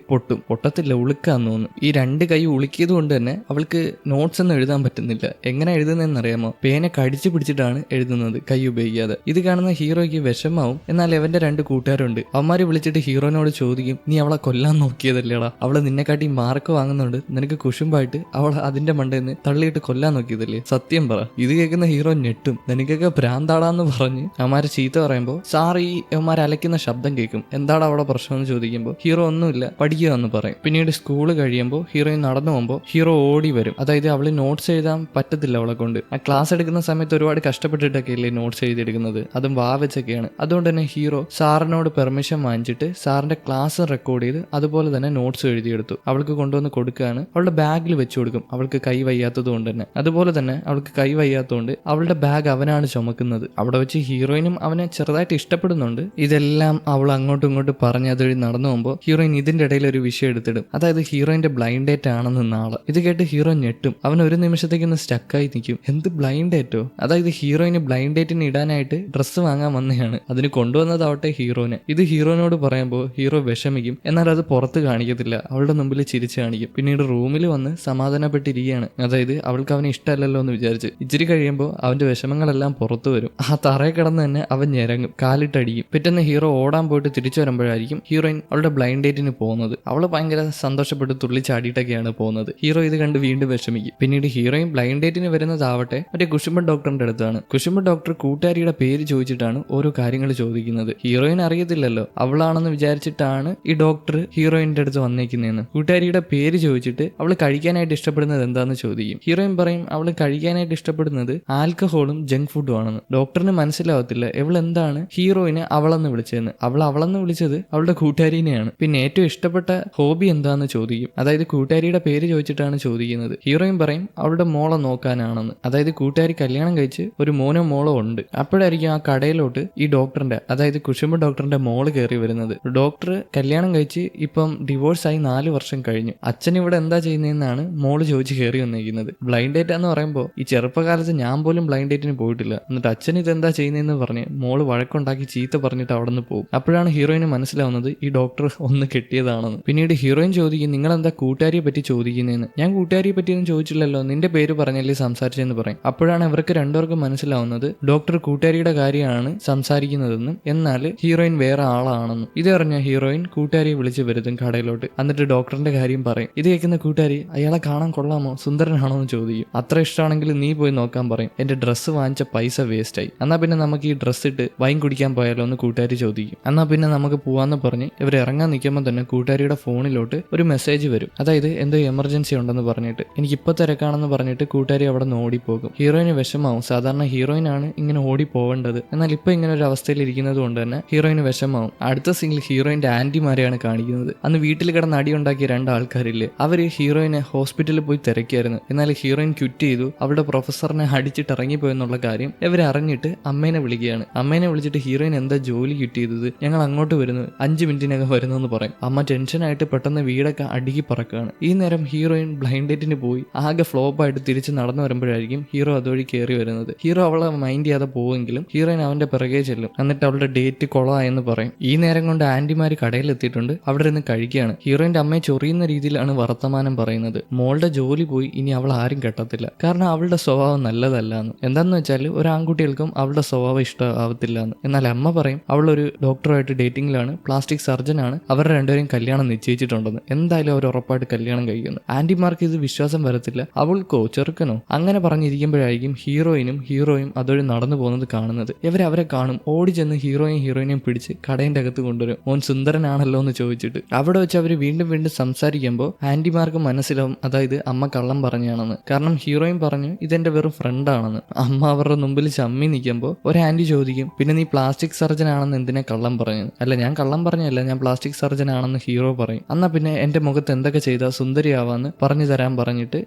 പൊട്ടത്തില്ല, ഉളുക്കാന്ന് തോന്നുന്നു. ഈ 2 കൈ ഉളുക്കിയത് കൊണ്ട് തന്നെ അവൾക്ക് നോട്ട്സ് ഒന്നും എഴുതാൻ പറ്റുന്നില്ല. എങ്ങനെ എഴുതുന്നതെന്നറിയാമോ? പേന കടിച്ചു പിടിച്ചിട്ടാണ് എഴുതുന്നത്, കൈ ഉപയോഗിക്കാതെ. ഇത് കാണുന്ന ഹീറോയ്ക്ക് വിഷമാവും. എന്നാൽ അവന്റെ 2 കൂട്ടുകാരുണ്ട്. അവന്മാര് വിളിച്ചിട്ട് ഹീറോനോട് ചോദിക്കും നീ അവളെ കൊല്ലാൻ നോക്കിയതല്ലേടാ, അവളെ നിന്നെക്കാട്ടി മാർക്ക് വാങ്ങുന്നുണ്ട്, നിനക്ക് കുശുമ്പായിട്ട് അവളെ അതിന്റെ മണ്ടേന്ന് തള്ളിയിട്ട് കൊല്ലാൻ നോക്കിയതല്ലേ, സത്യം പറ. ഇത് കേൾക്കുന്ന ഹീറോ ഞെട്ടും. നിനക്കൊക്കെ ഭ്രാന്താടാന്ന് പറഞ്ഞ് അവന്മാരെ ചീത്ത പറയുമ്പോൾ സാർ ഈ ഇവന്മാർ അലയ്ക്കുന്ന ശബ്ദം കേൾക്കും. എന്താണ് അവിടെ പ്രശ്നം എന്ന് ചോദിക്കുമ്പോൾ ഹീറോ ഒന്നുമില്ല, പഠിക്കുക എന്ന് പറയും. പിന്നീട് സ്കൂൾ കഴിയുമ്പോൾ ഹീറോയിൻ നടന്നു പോകുമ്പോൾ ഹീറോ ഓടി വരും. അതായത് അവള് നോട്ട്സ് എഴുതാൻ പറ്റത്തില്ല അവളെ കൊണ്ട്. ആ ക്ലാസ് എടുക്കുന്ന സമയത്ത് ഒരുപാട് കഷ്ടപ്പെട്ടിട്ടൊക്കെ അല്ലേ നോട്ട്സ് എഴുതിയെടുക്കുന്നത്, അതും വെച്ചൊക്കെയാണ്. അതുകൊണ്ട് തന്നെ ഹീറോ സാറിനോട് പെർമിഷൻ വാങ്ങിച്ചിട്ട് സാറിന്റെ ക്ലാസ് റെക്കോർഡ് ചെയ്ത് അതുപോലെ തന്നെ നോട്ട്സ് എഴുതിയെടുത്തു. അവൾക്ക് കൊണ്ടുവന്ന് കൊടുക്കുകയാണ്. അവളുടെ ബാഗിൽ വെച്ചു കൊടുക്കും, അവൾക്ക് കൈ വയ്യാത്തത് കൊണ്ട് തന്നെ. അതുപോലെ തന്നെ അവൾക്ക് കൈ വയ്യാത്തതുകൊണ്ട് അവളുടെ ബാഗ് അവനാണ് ചുമക്കുന്നത്. അവിടെ വെച്ച് ഹീറോയിനും അവനെ ചെറുതായിട്ട് ഇഷ്ടപ്പെടുന്നുണ്ട്. ഇതെല്ലാം അവൾ അങ്ങോട്ടും ഇങ്ങോട്ടും പറഞ്ഞ് അതുവഴി നടന്നു പോകുമ്പോൾ ഹീറോയിൻ ഇതിന്റെ ഇടയിൽ ഒരു വിഷയം എടുത്തിടും. അതായത് ഹീറോയിന്റെ ബ്ലൈൻഡ് ഡേറ്റ് ആണെന്ന് നാളെ. ഇത് കേട്ട് ഹീറോ ഞെട്ടും. അവൻ ഒരു നിമിഷത്തേക്കൊന്ന് സ്റ്റക്കായി നിൽക്കും. എന്ത് ബ്ലൈൻഡ് ഡേറ്റോ? അതായത് ഹീറോയിന് ബ്ലൈൻഡ് ഡേറ്റിന് ഇടാനായിട്ട് ഡ്രസ്സ് വാങ്ങാൻ വന്നതാണ്. അതിന് കൊണ്ടുവന്നതാവട്ടെ ഹീറോനെ. ഇത് ഹീറോനോട് പറയുമ്പോൾ ഹീറോ വിഷമിക്കും. എന്നാൽ അത് പുറത്ത് കാണിക്കത്തില്ല, അവളുടെ മുമ്പിൽ ചിരിച്ചു കാണിക്കും. പിന്നീട് റൂമിൽ വന്ന് സമാധാനപ്പെട്ടിരിക്കുകയാണ്. അതായത് അവൾക്ക് അവനെ ഇഷ്ടമല്ലല്ലോ എന്ന് വിചാരിച്ച്. ഇച്ചിരി കഴിയുമ്പോൾ അവന്റെ വിഷമങ്ങളെല്ലാം പുറത്തു വരും. ആ തറയെ കിടന്ന് തന്നെ അവൻ ഞെരങ്ങും, കാലിട്ടടിക്കും. പിറ്റേന്ന് ഹീറോ ഓടാൻ പോയിട്ട് തിരിച്ചു വരുമ്പോഴായിരിക്കും ഹീറോയിൻ അവളുടെ ബ്ലൈൻഡ് ഡേറ്റിന് പോകുന്നത്. അവള് ഭയങ്കര സന്തോഷപ്പെട്ട് തുള്ളിച്ചാടിയിട്ടൊക്കെയാണ് പോകുന്നത്. ഹീറോ ഇത് കണ്ട് വീണ്ടും വിഷമിക്കും. പിന്നീട് ഹീറോയിൻ ബ്ലൈൻഡ് ഡേറ്റിന് വരുന്നതാവട്ടെ മറ്റേ കുശുമ്പൻ ഡോക്ടറിന്റെ അടുത്താണ്. കുശുമ്പൻ ഡോക്ടർ കൂട്ടുകാരിയുടെ പേര് ചോദിച്ചിട്ടാണ് ഓരോ കാര്യങ്ങൾ ചോദിക്കുന്നത്. ഹീറോയിൻ അറിയത്തില്ലല്ലോ, അവളാണെന്ന് വിചാരിച്ചിട്ടാണ് ഈ ഡോക്ടർ ഹീറോയിന്റെ അടുത്ത് വന്നേക്കുന്നതെന്ന്. കൂട്ടുകാരിയുടെ പേര് ചോദിച്ചിട്ട് അവള് കഴിക്കാനായിട്ട് ഇഷ്ടപ്പെടുന്നത് എന്താന്ന് ചോദിക്കും. ഹീറോയിൻ പറയും അവള് കഴിക്കാനായിട്ട് ഇഷ്ടപ്പെടുന്നത് ആൽക്കഹോളും ജങ്ക് ഫുഡും ആണെന്ന്. ഡോക്ടറിന് മനസ്സിലാവത്തില്ല ഇവളെന്താണ് ഹീറോയിനെ അവളെന്ന് വിളിച്ചതെന്ന്. അവളെന്ന് വിളിച്ചത് അവളുടെ കൂട്ടുകാരിനെയാണ്. പിന്നെ ഏറ്റവും ഇഷ്ടപ്പെട്ട ഹോബി എന്താന്ന് ചോദിക്കും. അതായത് കൂട്ടുകാരിയുടെ പേര് ചോദിച്ചിട്ടാണ് ചോദിക്കുന്നത്. ഹീറോയിൻ പറയും അവളുടെ മോളെ നോക്കാനാണെന്ന്. അതായത് കൂട്ടുകാരി കല്യാണം കഴിച്ച് ഒരു മോനോ മോളോ ഉണ്ട്. അപ്പോഴായിരിക്കും ആ കടയിലോട്ട് ഈ ഡോക്ടറിന്റെ, അതായത് കുശുമ്പ ഡോക്ടറിന്റെ മോള് കയറി വരുന്നത്. ഡോക്ടർ കല്യാണം കഴിച്ച് ഇപ്പം ഡിവോഴ്സായി 4 വർഷം കഴിഞ്ഞു. അച്ഛൻ ഇവിടെ എന്താ ചെയ്യുന്നതെന്നാണ് മോള് ചോദിച്ച് കയറി വന്നിരിക്കുന്നത്. ബ്ലൈൻഡ് ഡേറ്റ് എന്ന് പറയുമ്പോൾ ഈ ചെറുപ്പകാലത്ത് ഞാൻ പോലും ബ്ലൈൻഡ് ഡേറ്റിന് പോയിട്ടില്ല. എന്നിട്ട് അച്ഛൻ ഇതെന്താ ചെയ്യുന്നതെന്ന് പറഞ്ഞ് മോള് വഴക്കുണ്ടാക്കി ചീത്ത പറഞ്ഞിട്ട് അവിടെ നിന്ന് പോകും. അപ്പോഴാണ് ഹീറോയിന് മനസ്സിലാവുന്നത് ഈ ഡോക്ടർ ഒന്ന് കെട്ടിയതാണെന്ന്. പിന്നീട് ഹീറോയിൻ ചോദിക്കും നിങ്ങളെന്താ കൂട്ടുകാരിയെ പറ്റി ചോദിക്കുന്നതെന്ന്. ഞാൻ കൂട്ടുകാരിയെ പറ്റിയൊന്നും ചോദിച്ചില്ലല്ലോ, നിന്റെ പേര് പറഞ്ഞല്ലേ സംസാരിച്ചെന്ന് പറയും. അപ്പോഴാണ് ഇവർക്ക് രണ്ടുപേർക്കും മനസ്സിലാവുന്നത് ഡോക്ടർ കൂട്ടുകാരിയുടെ കാര്യമാണ് സംസാരിക്കുന്നതെന്നും എന്നാൽ ഹീറോയിൻ വേറെ ആളാണെന്നും. ഇതറിഞ്ഞ ഹീറോയിൻ കൂട്ടുകാരിയെ വിളിച്ച് വരുത്തും കടയിലോട്ട്. എന്നിട്ട് ഡോക്ടറിന്റെ കാര്യം പറയും. ഇത് കേൾക്കുന്ന കൂട്ടുകാരി അയാളെ കാണാൻ കൊള്ളാമോ, സുന്ദരനാണോ എന്ന് ചോദിക്കും. അത്ര ഇഷ്ടമാണെങ്കിൽ നീ പോയി നോക്കാൻ പറയും. എന്റെ ഡ്രസ്സ് വാങ്ങിച്ച പൈസ വേസ്റ്റ് ആയി, എന്നാ പിന്നെ നമുക്ക് ഈ ഡ്രസ്സ് ഇട്ട് വൈൻ കുടിക്കാൻ പോയാലോ എന്ന് കൂട്ടുകാരി ചോദിക്കും. എന്നാ പിന്നെ നമുക്ക് പോവാന്ന് പറഞ്ഞ് ഇവർ ഇറങ്ങാൻ നിൽക്കുമ്പോൾ തന്നെ കൂട്ടുകാരിയുടെ ഫോണിലോട്ട് ഒരു മെസ്സേജ് വരും. അതായത് എന്തോ എമർജൻസി ഉണ്ടെന്ന് പറഞ്ഞിട്ട്. എനിക്ക് ഇപ്പൊ തിരക്കാണെന്ന് പറഞ്ഞിട്ട് കൂട്ടുകാരി അവിടെ നിന്ന് ഓടിപ്പോകും. ഹീറോയിന് വിഷമാവും. സാധാരണ ഹീറോയിനാണ് ഇങ്ങനെ ഓടി പോവേണ്ടത്, എന്നാൽ ഇപ്പൊ ഇങ്ങനെ ഒരു അവസ്ഥയിൽ ഇരിക്കുന്നത് കൊണ്ട് തന്നെ ഹീറോയിന് വിഷമാവും. അടുത്ത സീനിൽ ഹീറോയിന്റെ ആന്റിമാരെയാണ് കാണിക്കുന്നത്. അന്ന് വീട്ടിൽ കിടന്ന് അടി ഉണ്ടാക്കിയ 2 ആൾക്കാരില്ലേ, അവര് ഹീറോയിനെ ഹോസ്പിറ്റലിൽ പോയി തിരക്കിയായിരുന്നു. എന്നാൽ ഹീറോയിൻ ക്വിറ്റ് ചെയ്തു, അവളുടെ പ്രൊഫസറിനെ അടിച്ചിട്ട് ഇറങ്ങിപ്പോയെന്നുള്ള കാര്യം ഇവർ അറിഞ്ഞിട്ട് അമ്മേനെ വിളിക്കുകയാണ്. അമ്മേനെ വിളിച്ചിട്ട് ഹീറോയിൻ എന്താ ജോലി കിട്ടിയത്, ഞങ്ങൾ അങ്ങോട്ട് വരുന്നു, 5 മിനിറ്റിനകം വരുന്നെന്ന് പറയും. അമ്മ ടെൻഷനായിട്ട് പെട്ടെന്ന് വീടൊക്കെ അടുക്കി പറക്കുകയാണ്. ഈ നേരം ഹീറോയിൻ ബ്ലൈൻഡ് ഡേറ്റിന് പോയി ആകെ ഫ്ലോപ്പായിട്ട് തിരിച്ച് നടന്നു വരുമ്പോഴായിരിക്കും ഹീറോ അതുവഴി കയറി വരുന്നത്. ഹീറോ അവളെ മൈൻഡ് ചെയ്യാതെ പോവെങ്കിലും ഹീറോയിൻ അവന്റെ പിറകെ ചെല്ലും. എന്നിട്ട് അവളുടെ ഡേറ്റ് കൊളായെന്ന് പറയും. ഈ നേരം കൊണ്ട് ആന്റിമാര് കടയിലെത്തിയിട്ടുണ്ട്. അവിടെ നിന്ന് കഴിക്കുകയാണ്. ഹീറോയിന്റെ അമ്മയെ ചൊറിയുന്ന രീതിയിലാണ് വർത്തമാനം പറയുന്നത്. മോളുടെ ജോലി പോയി, ഇനി അവൾ ആരും കെട്ടത്തില്ല, കാരണം അവളുടെ സ്വഭാവം നല്ലതല്ല എന്ന്. എന്താന്ന് വെച്ചാൽ ഒരു ആൺകുട്ടികൾക്കും അവളുടെ സ്വഭാവം ഇഷ്ടമാവത്തില്ല എന്ന്. എന്നാൽ അമ്മ പറയും അവളൊരു ഡോക്ടറുമായിട്ട് ഡേറ്റിംഗിലാണ്, പ്ലാസ്റ്റിക് സർജൻ ആണ്, അവരുടെ രണ്ടുപേരും കല്യാണം നിശ്ചയിച്ചിട്ടുണ്ടെന്ന്. എന്തായാലും അവർ ഉറപ്പായിട്ട് കല്യാണം കഴിക്കുന്നു. ആന്റിമാർക്ക് ഇത് വിശ്വാസം വരത്തില്ല. അവൾക്കോ ചെറുക്കനോ അങ്ങനെ പറഞ്ഞിരിക്കുമ്പോഴായിരിക്കും ഹീറോയും അതുവഴി നടന്നു പോകുന്നത് കാണുന്നത്. അവരെ കാണും. ഓടി ചെന്ന് ഹീറോയിനെയും പിടിച്ച് കടേന്റെ അകത്ത് കൊണ്ടുവരും. മോൻ സുന്ദരനാണല്ലോ എന്ന് ചോദിച്ചിട്ട്. അവിടെ വെച്ച് അവർ വീണ്ടും സംസാരിക്കുമ്പോൾ ആന്റിമാർക്ക് മനസ്സിലാവും അതായത് അമ്മ കള്ളം പറഞ്ഞാണെന്ന്. കാരണം ഹീറോയിൻ പറഞ്ഞു ഇതെന്റെ വെറും ഫ്രണ്ടാണെന്ന്. അമ്മ അവരുടെ മുമ്പിൽ ചമ്മി നിൽക്കുമ്പോൾ ഒരു ആന്റി ചോദിക്കും പിന്നെ നീ പ്ലാസ്റ്റിക് സർജൻ ആണെന്ന് എന്തിനാ കള്ളം പറഞ്ഞത്. അല്ല ഞാൻ കള്ളം പറഞ്ഞല്ല, ഞാൻ പ്ലാസ്റ്റിക് സർജൻ ആണെന്ന് ഹീറോ പറയും. എന്നാ പിന്നെ എന്റെ മുഖത്ത് എന്തൊക്കെ ചെയ്താൽ സുന്ദരിയാവാന്ന് പറഞ്ഞു തരാൻ പറഞ്ഞിട്ട്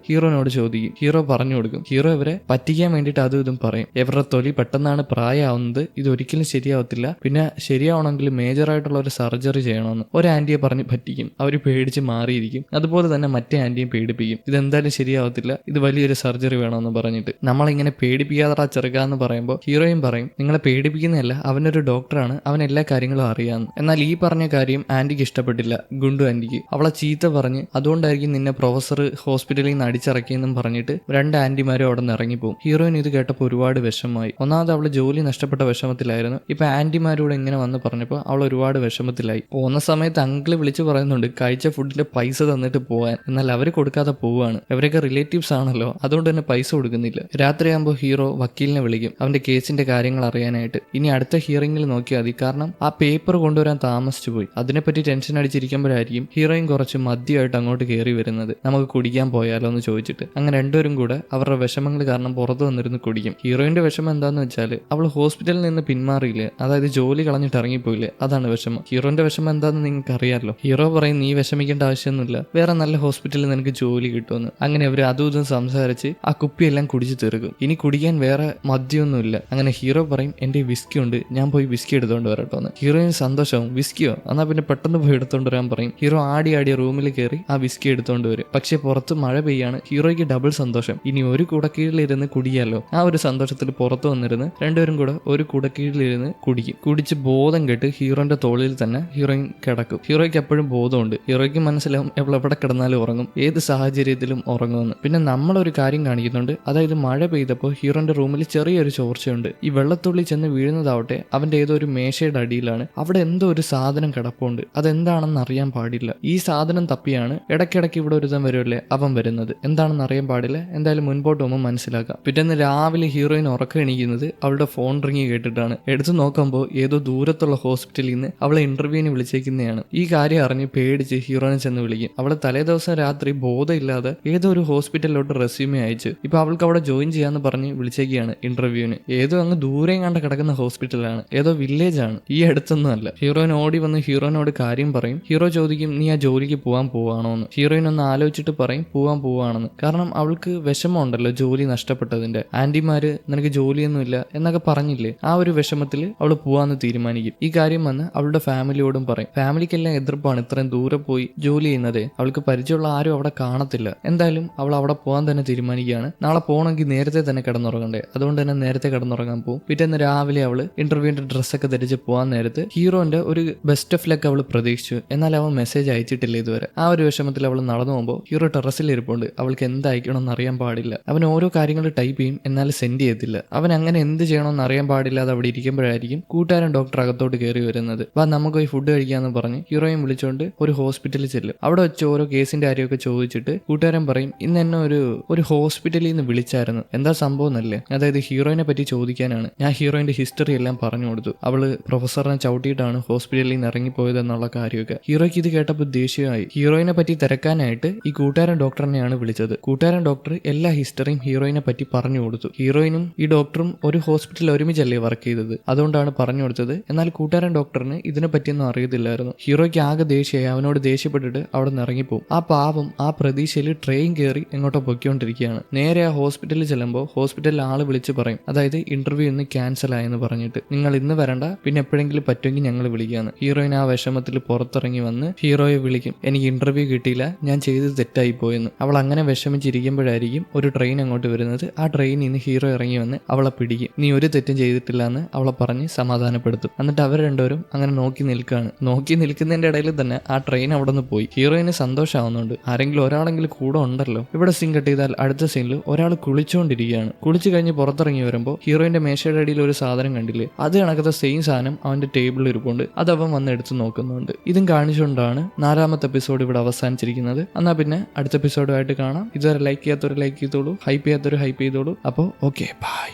ഹീറോനോട് ചോദിക്കും. ഹീറോ പറഞ്ഞു കൊടുക്കും. ഹീറോ ഇവരെ പറ്റിക്കാൻ വേണ്ടിയിട്ട് അതും ഇതും പറയും. ഇവരുടെ തൊലി പെട്ടെന്നാണ് പ്രായമാവുന്നത്, ഇതൊരിക്കലും ശരിയാവത്തില്ല, പിന്നെ ശരിയാവണമെങ്കിൽ മേജറായിട്ടുള്ള ഒരു സർജറി ചെയ്യണമെന്ന് ഒരു ആന്റിയെ പറഞ്ഞ് പറ്റിക്കും. അവർ പേടിച്ച് മാറിയിരിക്കും. അതുപോലെ തന്നെ മറ്റേ ആന്റിയും പേടിപ്പിക്കും. ഇതെന്തായാലും ശരിയാവത്തില്ല, ഇത് വലിയൊരു സർജറി വേണമെന്ന് പറഞ്ഞിട്ട്. നമ്മളിങ്ങനെ പേടിപ്പിക്കാതെ ചെറുക്കാന്ന് പറയുമ്പോൾ ഹീറോയും പറയും നിങ്ങളെ പേടിപ്പിക്കുന്നതല്ല, അവനൊരു ഡോക്ടറാണ്, അവൻ എല്ലാ കാര്യങ്ങളും അറിയാമെന്ന്. എന്നാൽ ഈ പറഞ്ഞ കാര്യം ആന്റിക്ക് ഇഷ്ടപ്പെട്ടില്ല. ഗുണ്ടു ആന്റിക്ക് അവളെ ചീത്ത പറഞ്ഞ് അതുകൊണ്ടായിരിക്കും നിന്നെ പ്രൊഫസർ ഹോസ്പിറ്റലിൽ നിന്ന് അടിച്ചിറക്കിയെന്നും പറഞ്ഞിട്ട് 2 ആന്റിമാരും അവിടെ നിന്ന് ഇറങ്ങിപ്പോകും. ഹീറോയിൻ ഇത് കേട്ടപ്പോൾ ഒരുപാട് വിഷമമായി. ഒന്നാമത് അവള് ജോലി നഷ്ടപ്പെട്ട വിഷമത്തിലായിരുന്നു. ഇപ്പൊ ആന്റിമാരോട് ഇങ്ങനെ വന്ന് പറഞ്ഞപ്പോൾ അവൾ ഒരുപാട് വിഷമത്തിലായി. പോകുന്ന സമയത്ത് അങ്കിള് വിളിച്ചു പറയുന്നുണ്ട് കഴിച്ച ഫുഡിന്റെ പൈസ തന്നിട്ട് പോവാൻ. എന്നാൽ അവര് കൊടുക്കാതെ പോവാണ്. അവരൊക്കെ റിലേറ്റീവ്സ് ആണല്ലോ, അതുകൊണ്ട് തന്നെ പൈസ കൊടുക്കുന്നില്ല. രാത്രിയാകുമ്പോൾ ഹീറോ വക്കീലിനെ വിളിക്കും അവന്റെ കേസിന്റെ കാര്യങ്ങൾ അറിയാനായിട്ട്. ഇനി അടുത്ത ഹിയറിംഗിൽ നോക്കിയാൽ മതി. കാരണം ആ പേപ്പർ കൊണ്ടുവരാൻ താമസിച്ചു പോയി. അതിനെപ്പറ്റി ടെൻഷൻ അടിച്ചിരിക്കുമ്പോഴായിരിക്കും ഹീറോയിൻ കുറച്ച് മദ്യമായിട്ട് അങ്ങോട്ട് കയറി വരുന്നത്. നമുക്ക് കുടിക്കാൻ പോയാലോ എന്ന് ചോദിച്ചിട്ട്. അങ്ങനെ രണ്ടുപേരും കൂടെ അവരുടെ വിഷമങ്ങൾ കാരണം പുറത്തു വന്നിരുന്ന് കുടിക്കും. ഹീറോയിന്റെ വിഷമം എന്താന്ന് വെച്ചാൽ അവൾ ഹോസ്പിറ്റലിൽ നിന്ന് പിന്മാറിയില്ലേ, അതായത് ജോലി കളഞ്ഞിട്ട് ഇറങ്ങിപ്പോയില്ലേ, അതാണ് വിഷമം. ഹീറോന്റെ വിഷമം എന്താണെന്ന് നിങ്ങൾക്ക് അറിയാമല്ലോ. ഹീറോ പറയും നീ വിഷമിക്കേണ്ട ആവശ്യമൊന്നുമില്ല, വേറെ നല്ല ഹോസ്പിറ്റലിൽ നിനക്ക് ജോലി കിട്ടുമെന്ന്. അങ്ങനെ അവർ അതും ഇതും സംസാരിച്ച് ആ കുപ്പിയെല്ലാം കുടിച്ചു തീർക്കും. ഇനി കുടിക്കാൻ വേറെ മദ്യമൊന്നുമില്ല. അങ്ങനെ ഹീറോ പറയും എന്റെ വിസ്കി ഉണ്ട്, ഞാൻ പോയി വിസ്കി എടുത്തോണ്ട് വരട്ടോ എന്ന്. ഹീറോയിന് സന്തോഷവും. വിസ്കിയോ എന്നാ പിന്നെ പെട്ടെന്ന് പോയി എടുത്തോണ്ട് വരാൻ പറയും. ഹീറോ ആടി റൂമിൽ കയറി ആ വിസ്കി എടുത്തോണ്ട് വരും. പക്ഷെ പുറത്ത് മഴ പെയ്യാണ്. ഹീറോയ്ക്ക് ഡബിൾ സന്തോഷം. ഇനി ഒരു കുടക്കീഴിലിരുന്ന് കുടിയാലോ. ആ ഒരു സന്തോഷത്തിൽ പുറത്തു വന്നിരുന്ന് രണ്ടുപേരും കൂടെ ഒരു കുടക്കീഴിലിരുന്ന് കുടിക്കും. കുടിച്ച് ബോധം കെട്ട് ഹീറോന്റെ തോളിൽ തന്നെ ഹീറോയിൻ കിടക്കും. ഹീറോയ്ക്ക് എപ്പോഴും ബോധമുണ്ട്. ഹീറോയ്ക്ക് മനസ്സിലാവും എവിടെ കിടന്നാലും ഉറങ്ങും, ഏത് സാഹചര്യത്തിലും ഉറങ്ങുമെന്ന്. പിന്നെ നമ്മളൊരു കാര്യം കാണിക്കുന്നുണ്ട്. അതായത് മഴ പെയ്തപ്പോൾ ഹീറോന്റെ റൂമിൽ ചെറിയൊരു ചോർച്ചയുണ്ട്. ഈ വെള്ളത്തുള്ളി ചെന്ന് വീഴുന്നതാവട്ടെ അവന്റെ ഏതോ ഒരു മേശയുടെ അടിയിലാണ്. അവിടെ എന്തോ ഒരു സാധനം കിടപ്പുണ്ട്. അതെന്താണെന്ന് അറിയാൻ പാടില്ല. ഈ സാധനം തപ്പിയാണ് ഇടയ്ക്കിടയ്ക്ക് ഇവിടെ ഒരുതം വരുമല്ലേ അവൻ വരുന്നത്. എന്താണെന്ന് അറിയാൻ പാടില്ല. എന്തായാലും മുൻപോട്ട് പോകുമ്പോൾ മനസ്സിലാക്കാം. പിറ്റേന്ന് രാവിലെ ഹീറോയിൻ ഉറക്കം എണീക്കുന്നത് അവളുടെ ഫോൺ റിങ് കേട്ടിട്ടാണ്. എടുത്തു നോക്കുമ്പോൾ ഏതോ ദൂരത്തുള്ള ഹോസ്പിറ്റലിൽ നിന്ന് അവളെ ഇന്റർവ്യൂവിന് വിളിച്ചേക്കുന്നതാണ്. ഈ കാര്യം അറിഞ്ഞ് പേടിച്ച് ഹീറോയിനെ ചെന്ന് വിളിക്കും. അവളെ തലേദിവസം രാത്രി ബോധമില്ലാതെ ഏതോ ഒരു ഹോസ്പിറ്റലിലോട്ട് റെസ്യൂമെ അയച്ചു. ഇപ്പൊ അവൾക്ക് അവിടെ ജോയിൻ ചെയ്യാന്ന് പറഞ്ഞ് വിളിച്ചേക്കാണ് ഇന്റർവ്യൂവിന്. ഏതോ അങ്ങ് ദൂരെ കണ്ട കിടക്കുന്ന ഹോസ്പിറ്റലാണ്, ഏതോ വില്ലേജ് ആണ്, ഈ അടുത്തൊന്നും അല്ല. ഹീറോയിൻ ഓടി വന്ന് ഹീറോയിനോട് കാര്യം പറയും. ഹീറോ ചോദിക്കും നീ ആ ജോലിക്ക് പോവാൻ പോവാണോ എന്ന്. ഹീറോയിൻ ഒന്ന് ആലോചിച്ചിട്ട് പറയും പോവാൻ പോവാണെന്ന്. കാരണം അവൾക്ക് വിഷമമുണ്ടല്ലോ ജോലി നഷ്ടപ്പെട്ടതിന്റെ. ആന്റിമാര് നിനക്ക് ജോലിയൊന്നുമില്ല എന്നൊക്കെ പറഞ്ഞില്ലേ, ആ ഒരു വിഷമത്തിൽ അവൾ പോവാന്ന് തീരുമാനിക്കും. ഈ കാര്യം വന്ന് അവളുടെ ഫാമിലിയോടും പറയും. ഫാമിലിക്കെല്ലാം എതിർപ്പാണ് ഇത്രയും ദൂരെ പോയി ജോലി ചെയ്യുന്നത്. അവൾക്ക് പരിചയമുള്ള ആരും അവിടെ കാണത്തില്ല. എന്തായാലും അവൾ അവിടെ പോകാൻ തന്നെ തീരുമാനിക്കുകയാണ്. നാളെ പോകണമെങ്കിൽ നേരത്തെ തന്നെ കിടന്നുറങ്ങണ്ടേ, അതുകൊണ്ട് തന്നെ നേരത്തെ കിടന്നുറങ്ങാൻ പോകും. പിറ്റേന്ന് രാവിലെ അവള് ഇന്റർവ്യൂവിന്റെ ഡ്രസ്സൊക്കെ ധരിച്ച് പോകാൻ നേരത്ത് ഹീറോന്റെ ഒരു ബെസ്റ്റ് ഓഫ് ലക്ക് അവൾ പ്രതീക്ഷിച്ചു. എന്നാൽ അവൻ മെസ്സേജ് അയച്ചിട്ടില്ല ഇതുവരെ. ആ ഒരു വിഷമത്തിൽ അവൾ നടന്നു പോകുമ്പോൾ ഹീറോ ടെറസിൽ ഇരിപ്പുണ്ട്. അവൾക്ക് എന്ത് അയക്കണമെന്ന് അറിയാൻ പാടില്ല. അവൻ ഓരോ കാര്യങ്ങൾ ടൈപ്പ് ചെയ്യും, എന്നാൽ സെൻഡ് ചെയ്യത്തില്ല. അവൻ അങ്ങനെ എന്ത് ചെയ്യണമെന്ന് അറിയാൻ പാടില്ലാതെ അവിടെ ഇരിക്കുമ്പോഴായിരിക്കും കൂട്ടുകാരൻ ഡോക്ടർ അകത്തോട്ട് കയറി വരുന്നത്. വാ നമുക്ക് പോയി ഫുഡ് കഴിക്കാന്ന് പറഞ്ഞ് ഹീറോയും വിളിച്ചുകൊണ്ട് ഒരു ഹോസ്പിറ്റലിൽ ചെല്ലും. അവിടെ വെച്ച് ഓരോ കേസിന്റെ കാര്യമൊക്കെ ചോദിച്ചിട്ട് കൂട്ടുകാരൻ പറയും ഇന്ന് എന്നെ ഒരു ഹോസ്പിറ്റലിൽ നിന്ന് വിളിച്ചായിരുന്നു, എന്താ സംഭവം എന്നല്ലേ. അതായത് ഹീറോയിനെ പറ്റി ചോദിക്കാനാണ്. ഞാൻ ഹീറോയിന്റെ ഹിസ്റ്ററി എല്ലാം പറഞ്ഞു കൊടുത്തു. അവള് പ്രൊഫസറിനെ ചവിട്ടിയിട്ടാണ് ഹോസ്പിറ്റലിൽ നിന്ന് ഇറങ്ങിപ്പോയത് എന്നുള്ള കാര്യമൊക്കെ. ഹീറോയ്ക്ക് ഇത് കേട്ടപ്പോൾ ദേഷ്യമായി. ഹീറോയിനെ പറ്റി തിരക്കാനായിട്ട് ഈ കൂട്ടുകാരൻ ഡോക്ടറിനെയാണ് വിളിച്ചത്. കൂട്ടുകാരൻ ഡോക്ടർ എല്ലാ ഹിസ്റ്ററിയും ഹീറോയിനെ പറ്റി പറഞ്ഞു കൊടുത്തു. ഹീറോയിനും ഈ ഡോക്ടറും ഒരു ഹോസ്പിറ്റലിൽ ഒരുമിച്ചല്ലേ വർക്ക് ചെയ്തത്, അതുകൊണ്ടാണ് പറഞ്ഞു കൊടുത്തത്. എന്നാൽ കൂട്ടുകാരൻ ഡോക്ടറിന് ഇതിനെ പറ്റിയൊന്നും അറിയത്തില്ലായിരുന്നു. ഹീറോയ്ക്ക് ആകെ ദേഷ്യമായി. അവനോട് ദേഷ്യപ്പെട്ടിട്ട് അവിടെ നിന്ന് ഇറങ്ങിപ്പോവും. ആ പാവം ആ പ്രതീക്ഷയിൽ ട്രെയിൻ കയറി എങ്ങോട്ടോ പൊയ്ക്കൊണ്ടിരിക്കുകയാണ്. നേരെ ആ ഹോസ്പിറ്റലിൽ ചെല്ലുമ്പോൾ ഹോസ്പിറ്റലിൽ ആള് വിളിച്ച് പറയും, അതായത് ഇന്റർവ്യൂ ഇന്ന് ക്യാൻസൽ ആയെന്ന് പറഞ്ഞിട്ട്, നിങ്ങൾ ഇന്ന് വരണ്ട, പിന്നെ എപ്പോഴെങ്കിലും പറ്റുമെങ്കിൽ ഞങ്ങൾ വിളിക്കാന്ന്. ഹീറോയിൻ ആ വിഷമത്തിൽ പുറത്തിറങ്ങി വന്ന് ഹീറോയെ വിളിക്കും. എനിക്ക് ഇന്റർവ്യൂ കിട്ടിയില്ല, ഞാൻ ചെയ്തത് തെറ്റായി പോയെന്ന്. അവൾ അങ്ങനെ വിഷമിച്ചിരിക്കുമ്പോഴായിരിക്കും ഒരു ട്രെയിൻ അങ്ങോട്ട് വരുന്നത്. ആ ട്രെയിനിൽ നിന്ന് ഹീറോ ഇറങ്ങി വന്ന് അവളെ പിടിക്കും. നീ ഒരു തെറ്റും ചെയ്തിട്ടില്ല എന്ന് അവളെ പറഞ്ഞ് സമാധാനപ്പെടുത്തും. എന്നിട്ട് അവർ രണ്ടുപേരും അങ്ങനെ നോക്കി നിൽക്കുകയാണ്. നോക്കി നിൽക്കുന്നതിന്റെ ഇടയിൽ തന്നെ ആ ട്രെയിൻ അവിടെ നിന്ന് പോയി. ഹീറോയിന് സന്തോഷമാവുന്നുണ്ട്, ആരെങ്കിലും ഒരാളെങ്കിലും കൂടെ ഉണ്ടല്ലോ. ഇവിടെ സീൻ കട്ട് ചെയ്താൽ അടുത്ത സീനിൽ ഒരാൾ കുളിച്ചുകൊണ്ടിരിക്കുകയാണ്. കുളിച്ചു കഴിഞ്ഞ് പുറത്തിറങ്ങി വരുമ്പോൾ ഹീറോയിന്റെ മേശയുടെ അടിയിൽ ഒരു സാധനം കണ്ടില്ലേ, അത് കണക്കത്തെ സെയിം സാധനം അവന്റെ ടേബിളിൽ ഇരിപ്പുണ്ട്. അത് അവൻ വന്ന് എടുത്ത് നോക്കുന്നുണ്ട്. ഇതും കാണിച്ചുകൊണ്ടാണ് 4ാമത്തെ എപ്പിസോഡ് ഇവിടെ അവസാനിച്ചിരിക്കുന്നത്. എന്നാൽ പിന്നെ അടുത്ത എപ്പിസോഡുമായിട്ട് കാണാം. ഇതുവരെ ലൈക്ക് ചെയ്യാത്തൊരു ലൈക്ക് ചെയ്തോളൂ, ഹൈപ്പ് ചെയ്യാത്തൊരു ഹൈപ്പ് ചെയ്തോളൂ. അപ്പോൾ ഓക്കെ, ബൈ.